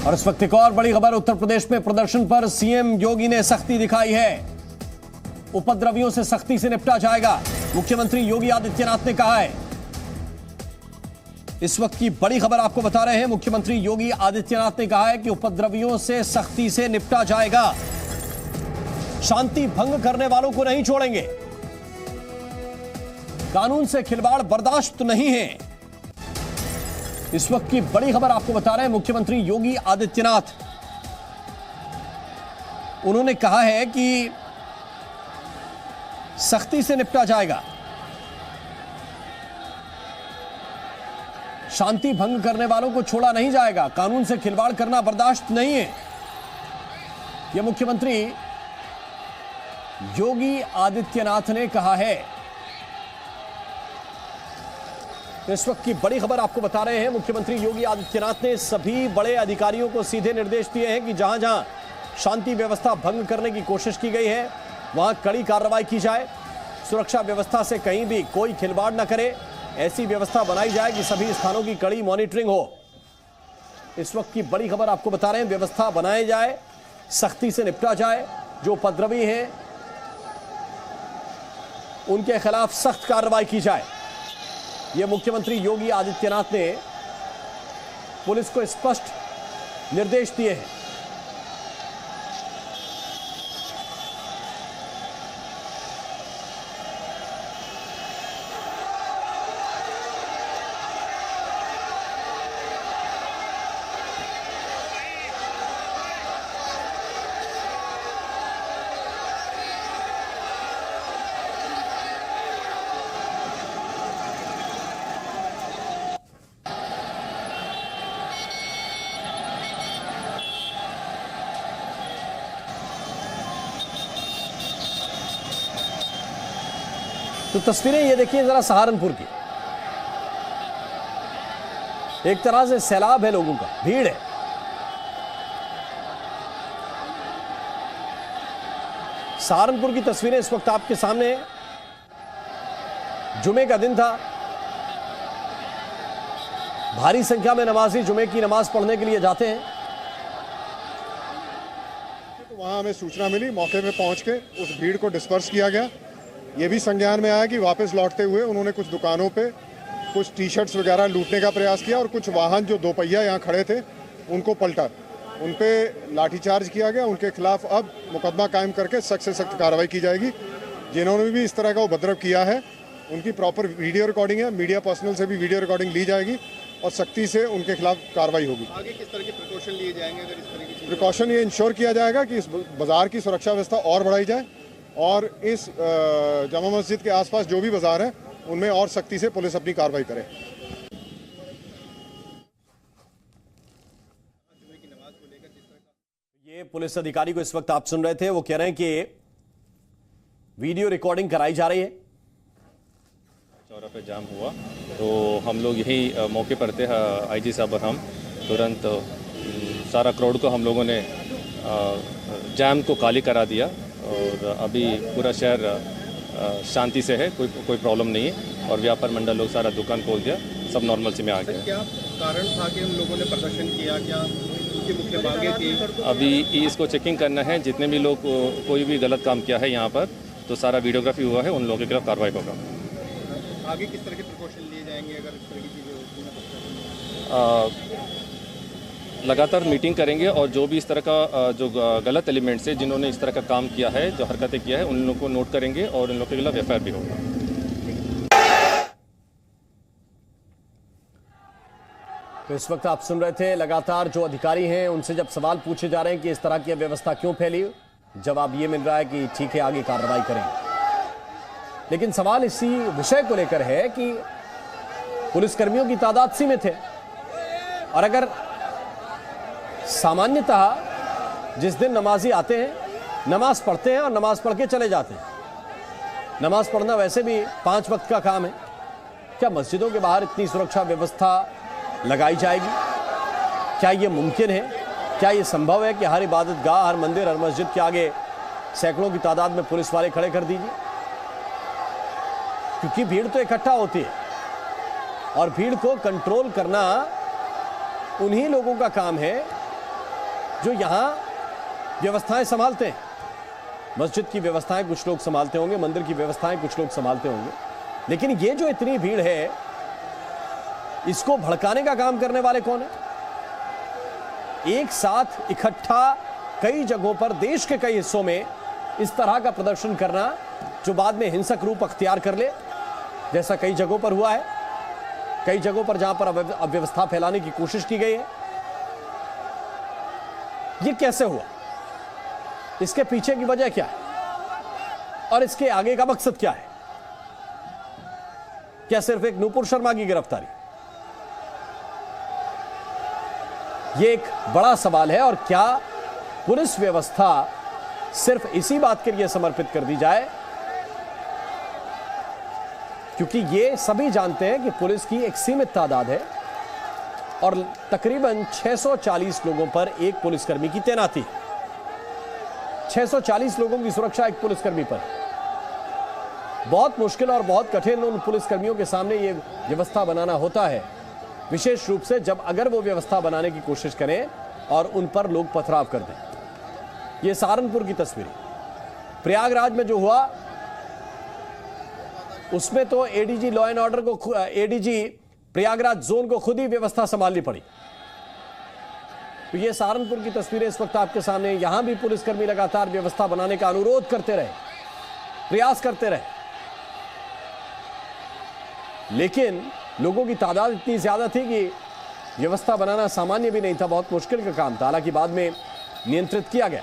और इस वक्त एक और बड़ी खबर, उत्तर प्रदेश में प्रदर्शन पर सीएम योगी ने सख्ती दिखाई है। उपद्रवियों से सख्ती से निपटा जाएगा, मुख्यमंत्री योगी आदित्यनाथ ने कहा है। इस वक्त की बड़ी खबर आपको बता रहे हैं, मुख्यमंत्री योगी आदित्यनाथ ने कहा है कि उपद्रवियों से सख्ती से निपटा जाएगा, शांति भंग करने वालों को नहीं छोड़ेंगे, कानून से खिलवाड़ बर्दाश्त नहीं है। इस वक्त की बड़ी खबर आपको बता रहे हैं, मुख्यमंत्री योगी आदित्यनाथ, उन्होंने कहा है कि सख्ती से निपटा जाएगा, शांति भंग करने वालों को छोड़ा नहीं जाएगा, कानून से खिलवाड़ करना बर्दाश्त नहीं है। यह मुख्यमंत्री योगी आदित्यनाथ ने कहा है। इस वक्त की बड़ी खबर आपको बता रहे हैं, मुख्यमंत्री योगी आदित्यनाथ ने सभी बड़े अधिकारियों को सीधे निर्देश दिए हैं कि जहां जहां शांति व्यवस्था भंग करने की कोशिश की गई है वहां कड़ी कार्रवाई की जाए, सुरक्षा व्यवस्था से कहीं भी कोई खिलवाड़ न करे, ऐसी व्यवस्था बनाई जाए कि सभी स्थानों की कड़ी मॉनिटरिंग हो। इस वक्त की बड़ी खबर आपको बता रहे हैं, व्यवस्था बनाई जाए, सख्ती से निपटा जाए, जो उपद्रवी हैं उनके खिलाफ सख्त कार्रवाई की जाए। यह मुख्यमंत्री योगी आदित्यनाथ ने पुलिस को स्पष्ट निर्देश दिए हैं। तो तस्वीरें ये देखिए जरा सहारनपुर की, एक तरह से सैलाब है लोगों का, भीड़ है। सहारनपुर की तस्वीरें इस वक्त आपके सामने। जुमे का दिन था, भारी संख्या में नमाजी जुमे की नमाज पढ़ने के लिए जाते हैं। तो वहां हमें सूचना मिली, मौके पे पहुंच के उस भीड़ को डिस्पर्स किया गया। ये भी संज्ञान में आया कि वापस लौटते हुए उन्होंने कुछ दुकानों पे कुछ टी शर्ट्स वगैरह लूटने का प्रयास किया और कुछ वाहन जो दोपहिया यहाँ खड़े थे उनको पलटा, उन पे लाठीचार्ज किया गया। उनके खिलाफ अब मुकदमा कायम करके सख्त से सख्त कार्रवाई की जाएगी। जिन्होंने भी इस तरह का उपद्रव किया है उनकी प्रॉपर वीडियो रिकॉर्डिंग है, मीडिया पर्सनल से भी वीडियो रिकॉर्डिंग ली जाएगी और सख्ती से उनके खिलाफ कार्रवाई होगी। आगे किस तरह के प्रिकॉशन लिए जाएंगे? अगर इस तरह की प्रिकॉशन ये इंश्योर किया जाएगा कि इस बाजार की सुरक्षा व्यवस्था और बढ़ाई जाए और इस जामा मस्जिद के आसपास जो भी बाजार है उनमें और सख्ती से पुलिस अपनी कार्रवाई करे। ये पुलिस अधिकारी को इस वक्त आप सुन रहे थे, वो कह रहे हैं कि वीडियो रिकॉर्डिंग कराई जा रही है। चौरा पे जाम हुआ तो हम लोग यही मौके पर थे, आईजी साहब और हम तुरंत सारा क्राउड को हम लोगों ने जाम को खाली करा दिया और अभी पूरा शहर शांति से है, कोई प्रॉब्लम नहीं है और व्यापार मंडल लोग सारा दुकान खोल दिया, सब नॉर्मल से में आ गया। क्या कारण था कि हम लोगों ने प्रदर्शन किया? क्या उनकी मुख्य मांगे थी? अभी इसको चेकिंग करना है, जितने भी लोग कोई भी गलत काम किया है यहाँ पर तो सारा वीडियोग्राफी हुआ है, उन लोगों के खिलाफ कार्रवाई होगा। आगे किस तरह के प्रिकॉशन लिए जाएंगे अगर इस तरह की चीज़ें होती हैं? लगातार मीटिंग करेंगे और जो भी इस तरह का जो गलत एलिमेंट्स है, जिन्होंने इस तरह का काम किया है, जो हरकतें किया है, उन लोगों को नोट करेंगे और उन लोगों के खिलाफ एफआईआर भी होगा। तो इस वक्त आप सुन रहे थे, लगातार जो अधिकारी हैं उनसे जब सवाल पूछे जा रहे हैं कि इस तरह की व्यवस्था क्यों फैली, जवाब ये मिल रहा है कि ठीक है आगे कार्रवाई करेंगे। लेकिन सवाल इसी विषय को लेकर है कि पुलिसकर्मियों की तादाद सीमित है और अगर सामान्यतः जिस दिन नमाजी आते हैं, नमाज पढ़ते हैं और नमाज पढ़ के चले जाते हैं, नमाज पढ़ना वैसे भी 5 वक्त का काम है, क्या मस्जिदों के बाहर इतनी सुरक्षा व्यवस्था लगाई जाएगी? क्या ये मुमकिन है? क्या ये संभव है कि हर इबादत गाह, हर मंदिर, हर मस्जिद के आगे सैकड़ों की तादाद में पुलिस वाले खड़े कर दीजिए? क्योंकि भीड़ तो इकट्ठा होती है और भीड़ को कंट्रोल करना उन्हीं लोगों का काम है जो यहां व्यवस्थाएं संभालते हैं। मस्जिद की व्यवस्थाएं कुछ लोग संभालते होंगे, मंदिर की व्यवस्थाएं कुछ लोग संभालते होंगे, लेकिन ये जो इतनी भीड़ है, इसको भड़काने का काम करने वाले कौन है? एक साथ इकट्ठा कई जगहों पर देश के कई हिस्सों में इस तरह का प्रदर्शन करना जो बाद में हिंसक रूप अख्तियार कर ले, जैसा कई जगहों पर हुआ है, कई जगहों पर जहां पर अव्यवस्था फैलाने की कोशिश की गई है। ये कैसे हुआ? इसके पीछे की वजह क्या है और इसके आगे का मकसद क्या है? क्या सिर्फ एक नूपुर शर्मा की गिरफ्तारी? यह एक बड़ा सवाल है। और क्या पुलिस व्यवस्था सिर्फ इसी बात के लिए समर्पित कर दी जाए? क्योंकि ये सभी जानते हैं कि पुलिस की एक सीमित तादाद है और तकरीबन 640 लोगों पर एक पुलिसकर्मी की तैनाती। 640 लोगों की सुरक्षा एक पुलिसकर्मी पर। बहुत मुश्किल और बहुत कठिन उन पुलिसकर्मियों के सामने ये व्यवस्था बनाना होता है, विशेष रूप से जब अगर वो व्यवस्था बनाने की कोशिश करें और उन पर लोग पथराव कर दें। ये सहारनपुर की तस्वीर, प्रयागराज में जो हुआ उसमें तो एडीजी लॉ एंड ऑर्डर को, एडीजी प्रयागराज जोन को खुद ही व्यवस्था संभालनी पड़ी। तो ये सहारनपुर की तस्वीरें इस वक्त आपके सामने। यहां भी पुलिसकर्मी लगातार व्यवस्था बनाने का अनुरोध करते रहे, प्रयास करते रहे, लेकिन लोगों की तादाद इतनी ज्यादा थी कि व्यवस्था बनाना सामान्य भी नहीं था, बहुत मुश्किल का काम था। हालांकि बाद में नियंत्रित किया गया।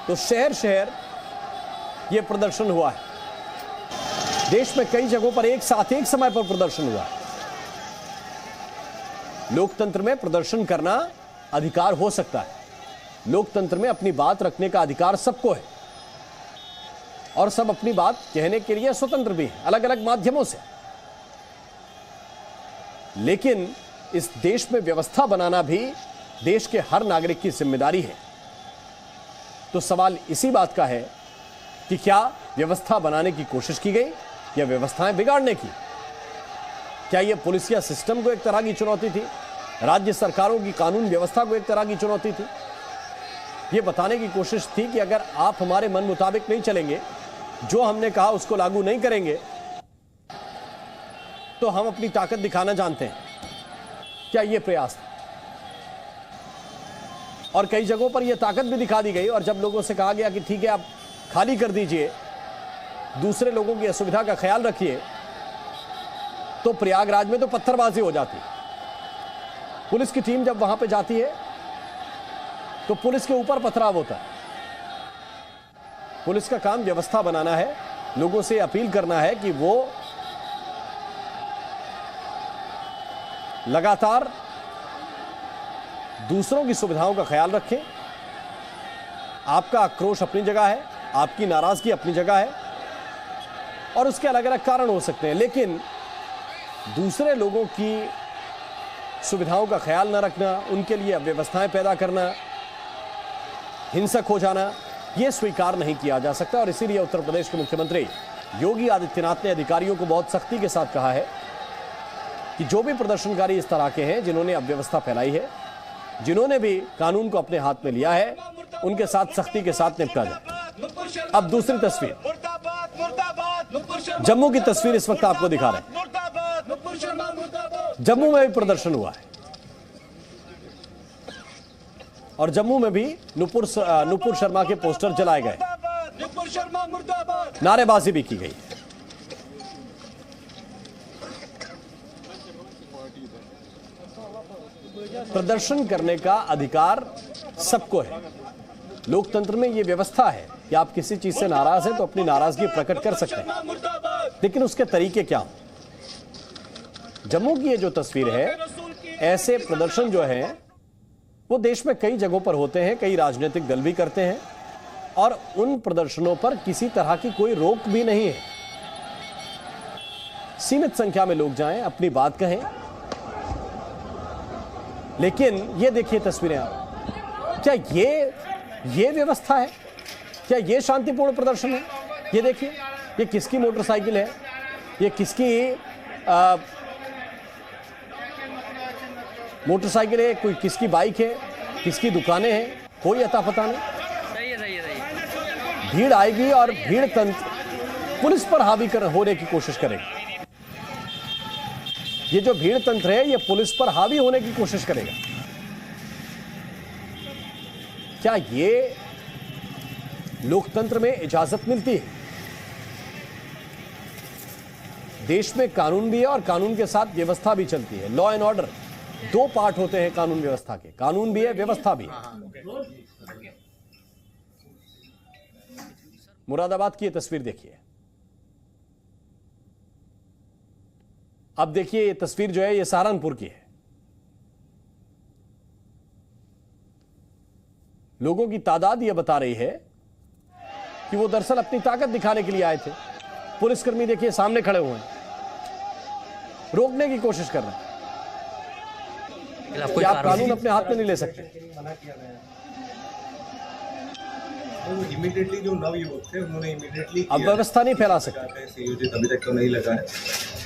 तो शहर शहर यह प्रदर्शन हुआ है। देश में कई जगहों पर एक साथ एक समय पर प्रदर्शन हुआ है। लोकतंत्र में प्रदर्शन करना अधिकार हो सकता है। लोकतंत्र में अपनी बात रखने का अधिकार सबको है और सब अपनी बात कहने के लिए स्वतंत्र भी है, अलग अलग माध्यमों से। लेकिन इस देश में व्यवस्था बनाना भी देश के हर नागरिक की जिम्मेदारी है। तो सवाल इसी बात का है कि क्या व्यवस्था बनाने की कोशिश की गई या व्यवस्थाएं बिगाड़ने की? क्या यह पुलिसिया सिस्टम को एक तरह की चुनौती थी? राज्य सरकारों की कानून व्यवस्था को एक तरह की चुनौती थी? यह बताने की कोशिश थी कि अगर आप हमारे मन मुताबिक नहीं चलेंगे, जो हमने कहा उसको लागू नहीं करेंगे, तो हम अपनी ताकत दिखाना जानते हैं। क्या यह प्रयास था? और कई जगहों पर यह ताकत भी दिखा दी गई और जब लोगों से कहा गया कि ठीक है आप खाली कर दीजिए, दूसरे लोगों की असुविधा का ख्याल रखिए, तो प्रयागराज में तो पत्थरबाजी हो जाती। पुलिस की टीम जब वहां पे जाती है तो पुलिस के ऊपर पथराव होता है। पुलिस का काम व्यवस्था बनाना है, लोगों से अपील करना है कि वो लगातार दूसरों की सुविधाओं का ख्याल रखें। आपका आक्रोश अपनी जगह है, आपकी नाराजगी अपनी जगह है और उसके अलग अलग कारण हो सकते हैं, लेकिन दूसरे लोगों की सुविधाओं का ख्याल न रखना, उनके लिए अव्यवस्थाएं पैदा करना, हिंसक हो जाना, यह स्वीकार नहीं किया जा सकता। और इसीलिए उत्तर प्रदेश के मुख्यमंत्री योगी आदित्यनाथ ने अधिकारियों को बहुत सख्ती के साथ कहा है कि जो भी प्रदर्शनकारी इस तरह के हैं, जिन्होंने अव्यवस्था फैलाई है, जिन्होंने भी कानून को अपने हाथ में लिया है, उनके साथ सख्ती के साथ निपटा जाए। अब दूसरी तस्वीर, जम्मू की तस्वीर इस वक्त आपको दिखा रहे हैं। जम्मू में भी प्रदर्शन हुआ है और जम्मू में भी नुपुर शर्मा के पोस्टर जलाए गए, नारेबाजी भी की गई। प्रदर्शन करने का अधिकार सबको है। लोकतंत्र में यह व्यवस्था है कि आप किसी चीज से नाराज हैं तो अपनी नाराजगी प्रकट कर सकते हैं, लेकिन उसके तरीके क्या हो। जम्मू की ये जो तस्वीर है, ऐसे प्रदर्शन जो है वो देश में कई जगहों पर होते हैं, कई राजनीतिक दल भी करते हैं और उन प्रदर्शनों पर किसी तरह की कोई रोक भी नहीं है। सीमित संख्या में लोग जाएं, अपनी बात कहें, लेकिन ये देखिए तस्वीरें आप, क्या ये व्यवस्था है? क्या ये शांतिपूर्ण प्रदर्शन है? ये देखिए, ये किसकी मोटरसाइकिल है, ये किसकी मोटरसाइकिल है, कोई किसकी बाइक है, किसकी दुकानें हैं, कोई अता पता नहीं। सही है। भीड़ आएगी और भीड़ तंत्र पुलिस पर हावी होने की कोशिश करेगी। ये जो भीड़ तंत्र है ये पुलिस पर हावी होने की कोशिश करेगा। क्या ये लोकतंत्र में इजाजत मिलती है? देश में कानून भी है और कानून के साथ व्यवस्था भी चलती है। लॉ एंड ऑर्डर दो पार्ट होते हैं कानून व्यवस्था के, कानून भी है, व्यवस्था भी है। मुरादाबाद की ये तस्वीर देखिए। अब देखिए ये तस्वीर जो है ये सहारनपुर की है। लोगों की तादाद ये बता रही है कि वो दरअसल अपनी ताकत दिखाने के लिए आए थे। पुलिसकर्मी देखिए सामने खड़े हुए हैं, रोकने की कोशिश कर रहे हैं कि आप कानून अपने हाथ में नहीं ले सकते। इमीडिएटली जो नवयुवक थे उन्होंने इमीडिएटली अब व्यवस्था नहीं फैला सकते। अभी तक तो नहीं लगा है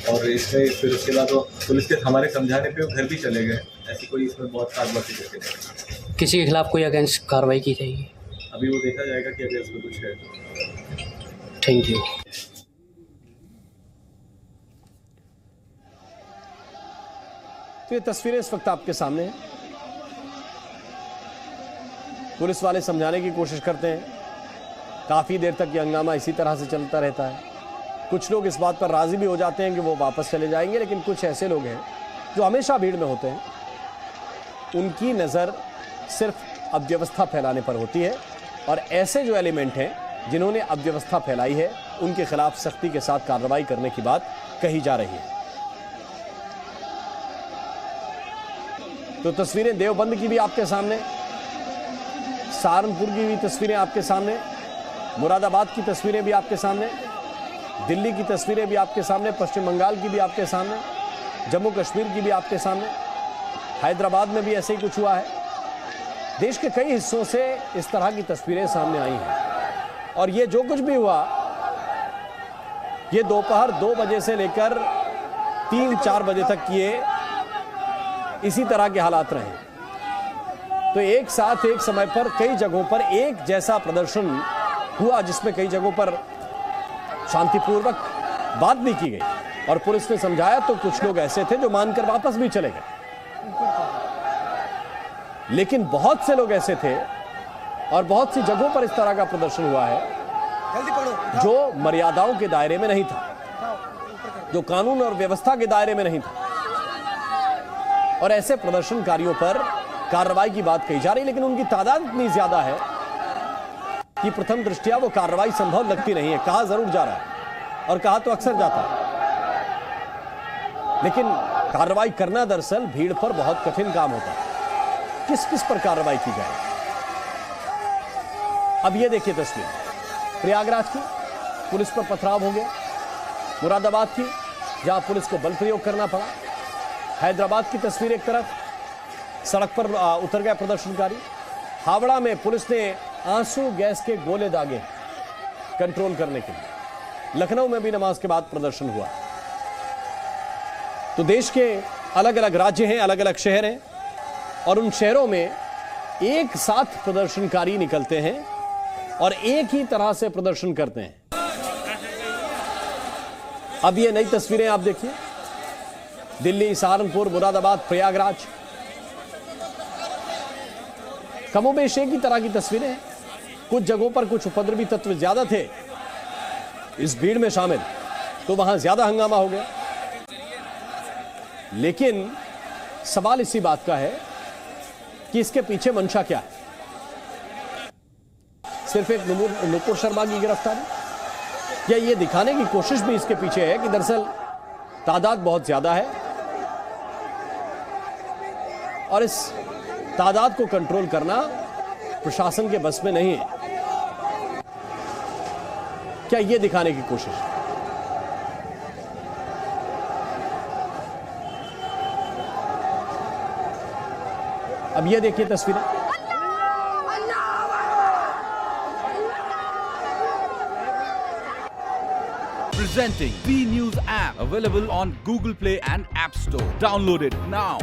और इसमें फिर उसके बाद वो पुलिस के हमारे समझाने पे वो घर भी चले गए। ऐसी कोई इसमें बहुत खास बात नहीं। किसी के खिलाफ कोई अगेंस्ट कार्रवाई की जाएगी? अभी वो देखा जाएगा कि अगर इसमें कुछ है तो। Thank you. तो ये तस्वीरें इस वक्त आपके सामने हैं। पुलिस वाले समझाने की कोशिश करते हैं, काफी देर तक ये हंगामा इसी तरह से चलता रहता है। कुछ लोग इस बात पर राजी भी हो जाते हैं कि वो वापस चले जाएंगे, लेकिन कुछ ऐसे लोग हैं जो हमेशा भीड़ में होते हैं, उनकी नज़र सिर्फ अव्यवस्था फैलाने पर होती है और ऐसे जो एलिमेंट हैं जिन्होंने अव्यवस्था फैलाई है उनके खिलाफ सख्ती के साथ कार्रवाई करने की बात कही जा रही है। तो तस्वीरें देवबंद की भी आपके सामने, सहारनपुर की भी तस्वीरें आपके सामने, मुरादाबाद की तस्वीरें भी आपके सामने, दिल्ली की तस्वीरें भी आपके सामने, पश्चिम बंगाल की भी आपके सामने, जम्मू कश्मीर की भी आपके सामने, हैदराबाद में भी ऐसे ही कुछ हुआ है। देश के कई हिस्सों से इस तरह की तस्वीरें सामने आई हैं और ये जो कुछ भी हुआ ये दोपहर 2 बजे से लेकर 3-4 बजे तक ये इसी तरह के हालात रहे। तो एक साथ एक समय पर कई जगहों पर एक जैसा प्रदर्शन हुआ जिसमें कई जगहों पर शांतिपूर्वक बात भी की गई और पुलिस ने समझाया, तो कुछ लोग ऐसे थे जो मानकर वापस भी चले गए। लेकिन बहुत से लोग ऐसे थे और बहुत सी जगहों पर इस तरह का प्रदर्शन हुआ है जो मर्यादाओं के दायरे में नहीं था, जो कानून और व्यवस्था के दायरे में नहीं था और ऐसे प्रदर्शनकारियों पर कार्रवाई की बात कही जा रही, लेकिन उनकी तादाद इतनी ज्यादा है कि प्रथम दृष्टया वो कार्रवाई संभव लगती नहीं है। कहा जरूर जा रहा है और कहा तो अक्सर जाता है, लेकिन कार्रवाई करना दरअसल भीड़ पर बहुत कठिन काम होता है। किस किस पर कार्रवाई की जाए? अब ये देखिए तस्वीर प्रयागराज की, पुलिस पर पथराव हो गया। मुरादाबाद की, जहां पुलिस को बल प्रयोग करना पड़ा। हैदराबाद की तस्वीर एक तरफ, सड़क पर उतर गए प्रदर्शनकारी। हावड़ा में पुलिस ने आंसू गैस के गोले दागे कंट्रोल करने के लिए। लखनऊ में भी नमाज के बाद प्रदर्शन हुआ। तो देश के अलग अलग राज्य हैं, अलग अलग शहर हैं और उन शहरों में एक साथ प्रदर्शनकारी निकलते हैं और एक ही तरह से प्रदर्शन करते हैं। अब ये नई तस्वीरें आप देखिए, दिल्ली, सहारनपुर, मुरादाबाद, प्रयागराज, कमोबेश एक ही तरह की तस्वीरें हैं। कुछ जगहों पर कुछ उपद्रवी तत्व ज्यादा थे इस भीड़ में शामिल, तो वहां ज्यादा हंगामा हो गया। लेकिन सवाल इसी बात का है कि इसके पीछे मंशा क्या है? सिर्फ एक नुपुर शर्मा की गिरफ्तारी या ये दिखाने की कोशिश भी इसके पीछे है कि दरअसल तादाद बहुत ज्यादा है और इस तादाद को कंट्रोल करना प्रशासन के बस में नहीं है? क्या ये दिखाने की कोशिश? अब ये देखिए तस्वीरें, Presenting B News app, available on Google Play and App Store. Download it now.